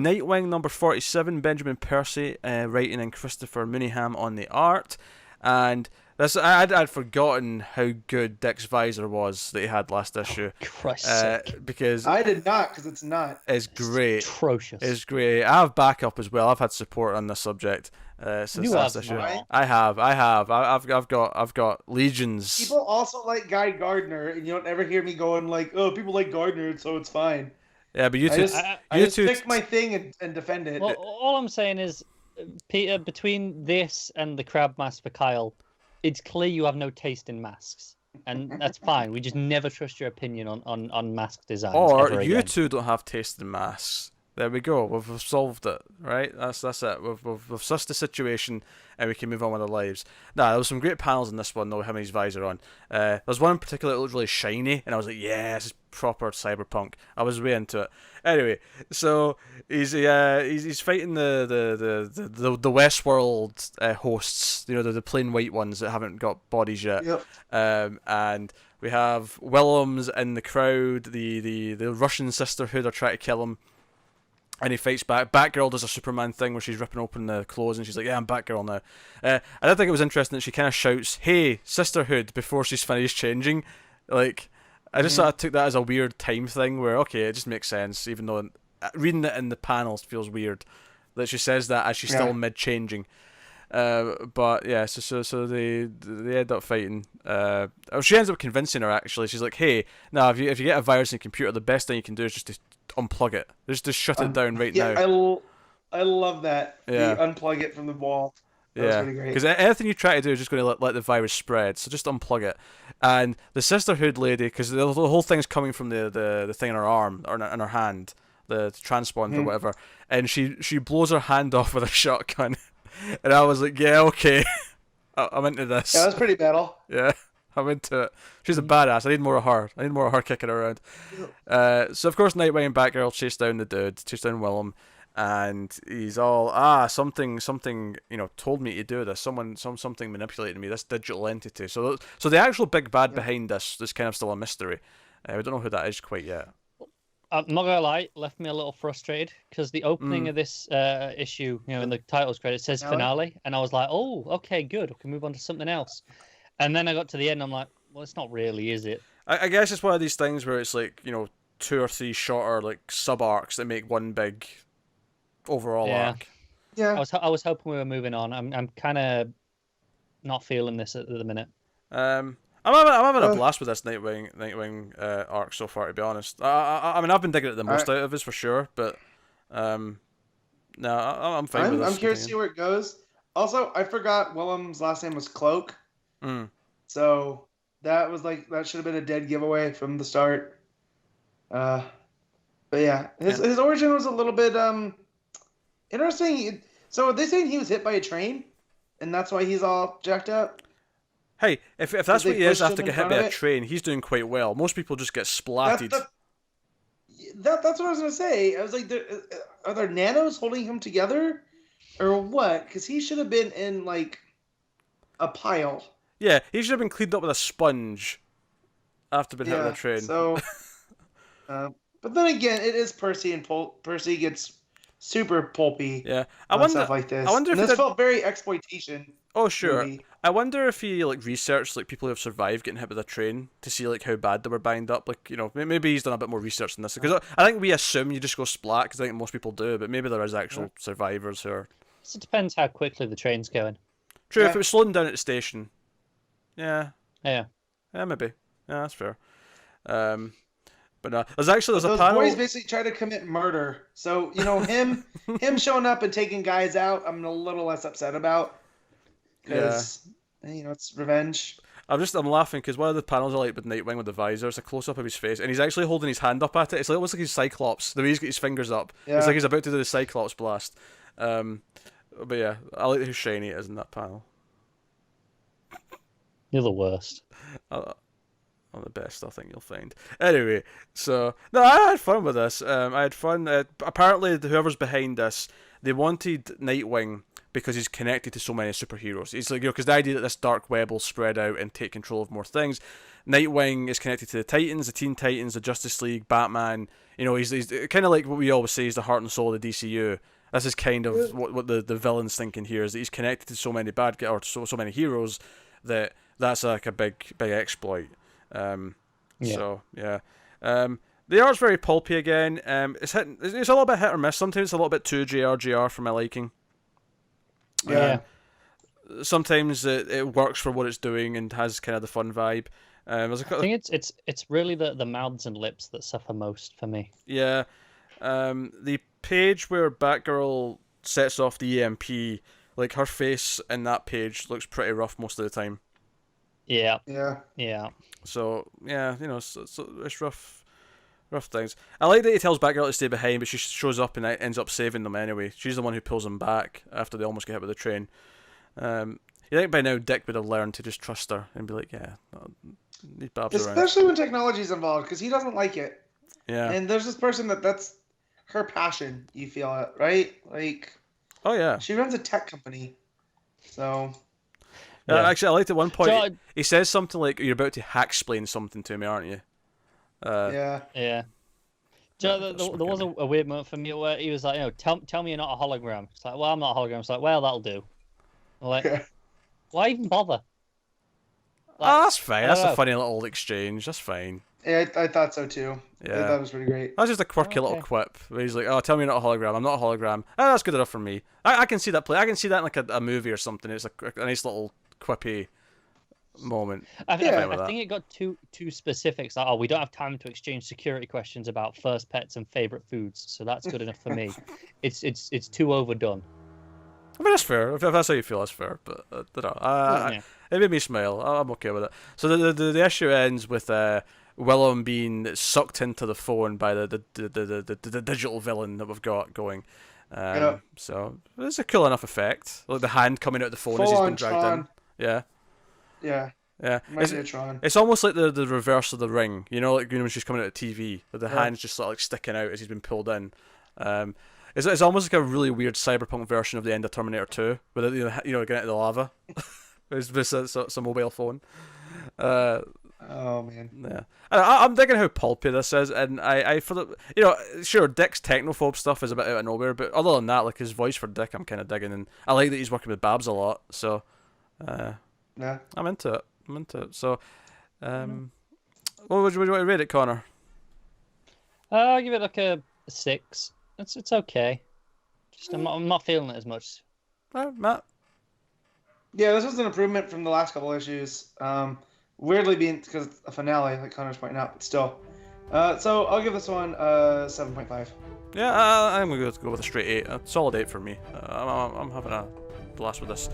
Nightwing number 47, Benjamin Percy writing, and Christopher Mooneyham on the art. And this, I'd forgotten how good Dick's visor was that he had last issue. Christ's sake. Because I did not, because it's not. It's great. Atrocious. It's great. I have backup as well. I've had support on this subject since last issue. Right? I have. I've got legions. People also like Guy Gardner, and you don't ever hear me going like, "Oh, people like Gardner, so it's fine." Yeah, but you two, I just pick my thing and defend it. Well, all I'm saying is, Peter, between this and the crab mask for Kyle, it's clear you have no taste in masks. And that's fine. We just never trust your opinion on mask designs. Or you two don't have taste in masks. There we go. We've solved it, right? That's it. We've sussed the situation, and we can move on with our lives. Nah, there was some great panels in this one though. Having his visor on. There's one in particular that looked really shiny, and I was like, yeah, this is proper cyberpunk. I was way into it. Anyway, so he's fighting the Westworld hosts. You know, the plain white ones that haven't got bodies yet. Yep. And we have Willems in the crowd. The Russian Sisterhood are trying to kill him. And he fights back. Batgirl does a Superman thing where she's ripping open the clothes and she's like, yeah, I'm Batgirl now. I did think it was interesting that she kind of shouts, hey, Sisterhood, before she's finished changing. Like, I just sort of took that as a weird time thing where, okay, it just makes sense, even though reading it in the panels feels weird that she says that as she's still mid-changing. But yeah, so they end up fighting. She ends up convincing her, actually. She's like, hey, now if you get a virus in your computer, the best thing you can do is just to unplug it. Just shut it down right now. I love that. Yeah. Unplug it from the wall. That was pretty great. Because anything you try to do is just going to let the virus spread. So just unplug it. And the Sisterhood lady, because the whole thing's coming from the thing in her arm or in her hand, the transponder or whatever, and she blows her hand off with a shotgun. And I was like, yeah, okay, I'm into this. Yeah, that was pretty metal. Yeah, I'm into it. She's a badass. I need more of her. I need more of her kicking around. So of course Nightwing and Batgirl chase down the dude, chase down Willem, and he's all something told me to do this. Something manipulated me. This digital entity. So the actual big bad behind this is kind of still a mystery. We don't know who that is quite yet. I'm not gonna lie, left me a little frustrated because the opening of this issue, in the titles credit says finale, and I was like, oh, okay, good, we can move on to something else. And then I got to the end, I'm like, well, it's not really, is it? I guess it's one of these things where it's like, 2 or 3 shorter like sub arcs that make one big overall arc. Yeah. I was hoping we were moving on. I'm kind of not feeling this at the minute. I'm having a blast with this Nightwing arc so far, to be honest. I mean, I've been digging it the most out of us for sure, but no, I'm fine with this. I'm curious to see where it goes. Also, I forgot Willem's last name was Cloak, so that should have been a dead giveaway from the start. But yeah, his origin was a little bit interesting. So are they saying he was hit by a train, and that's why he's all jacked up? Hey, if that's what he is after getting hit by a train, he's doing quite well. Most people just get splatted. That's what I was going to say. I was like, are there nanos holding him together? Or what? Because he should have been in, like, a pile. Yeah, he should have been cleaned up with a sponge after being hit by a train. So, but then again, it is Percy, and Percy gets super pulpy. Yeah, stuff like this. I wonder if this felt very exploitation. Oh sure. Movie. I wonder if he researched people who have survived getting hit with a train to see how bad they were banged up. Maybe he's done a bit more research than this, because I think we assume you just go splat, because I think most people do, but maybe there is actual survivors who are. It depends how quickly the train's going. True, if it was slowing down at the station. Yeah, maybe. Yeah, that's fair. But no, there's a panel. Those boys basically try to commit murder. So him showing up and taking guys out, I'm a little less upset about. Because it's revenge. I'm laughing because one of the panels I like with Nightwing with the visor, it's a close up of his face, and he's actually holding his hand up at it. It's almost like he's Cyclops. The way he's got his fingers up, it's like he's about to do the Cyclops blast. But yeah, I like how shiny it is in that panel. You're the worst. I'm the best, I think you'll find. Anyway, so no, I had fun with this. I had fun. Apparently, whoever's behind this, they wanted Nightwing because he's connected to so many superheroes. It's like, because the idea that this dark web will spread out and take control of more things. Nightwing is connected to the Titans, the Teen Titans, the Justice League, Batman. He's kind of like what we always say is the heart and soul of the DCU. This is kind of what the villain's thinking here, is that he's connected to so many so many heroes that's like a big exploit. So yeah. The art's very pulpy again. It's a little bit hit or miss. Sometimes it's a little bit too JRJR for my liking. Yeah. Sometimes it works for what it's doing and has kind of the fun vibe. I think it's really the mouths and lips that suffer most for me. Yeah. The page where Batgirl sets off the EMP, like her face in that page looks pretty rough most of the time. Yeah. Yeah. So yeah, it's rough things. I like that he tells Batgirl to stay behind, but she shows up and ends up saving them anyway. She's the one who pulls them back after they almost get hit with the train. You think by now Dick would have learned to just trust her and be like, yeah, these babs are around. Especially when technology's involved, because he doesn't like it. Yeah. And there's this person that's her passion. You feel it, right? Like. Oh yeah. She runs a tech company, so. Yeah. Actually, I liked at one point he says something like, "You're about to hack-splain something to me, aren't you?" Yeah. There was a weird moment for me where he was like, tell me you're not a hologram. It's like, well, I'm not a hologram. It's like, well, that'll do. I'm like, why even bother? Like, that's fine. That's a funny little exchange. That's fine. Yeah, I thought so too. Yeah. I thought it was pretty great. That's just a quirky little quip where he's like, "Oh, tell me you're not a hologram. I'm not a hologram." That's good enough for me. I can see that play. I can see that in like a movie or something. It's a nice little quippy moment. I think it got too specific. It's like, we don't have time to exchange security questions about first pets and favorite foods, so that's good enough for me. It's too overdone. I mean, that's fair. If that's how you feel, that's fair. But I don't know. It made me smile. I'm okay with it. So the issue ends with Willem being sucked into the phone by the digital villain that we've got going. So it's a cool enough effect. Like the hand coming out of the phone as he's been dragged in. Yeah. It's almost like the reverse of the Ring. Like when she's coming out of TV, with the hand's just sort of like sticking out as he's been pulled in. It's almost like a really weird cyberpunk version of the end of Terminator 2, with it, getting out of the lava. It's a mobile phone. Oh man. Yeah, I'm digging how pulpy this is, and I for the sure Dick's technophobe stuff is a bit out of nowhere, but other than that, like his voice for Dick, I'm kind of digging, and I like that he's working with Babs a lot. So, yeah, I'm into it. So, what would you want to rate it, Connor? I'll give it like a 6. It's okay. Just I'm not feeling it as much. Matt. Yeah, this was an improvement from the last couple issues. Weirdly being because it's a finale, like Connor's pointing out, but still. So I'll give this one 7.5. Yeah, I'm going to go with a straight 8. A solid 8 for me. I'm having a blast with this.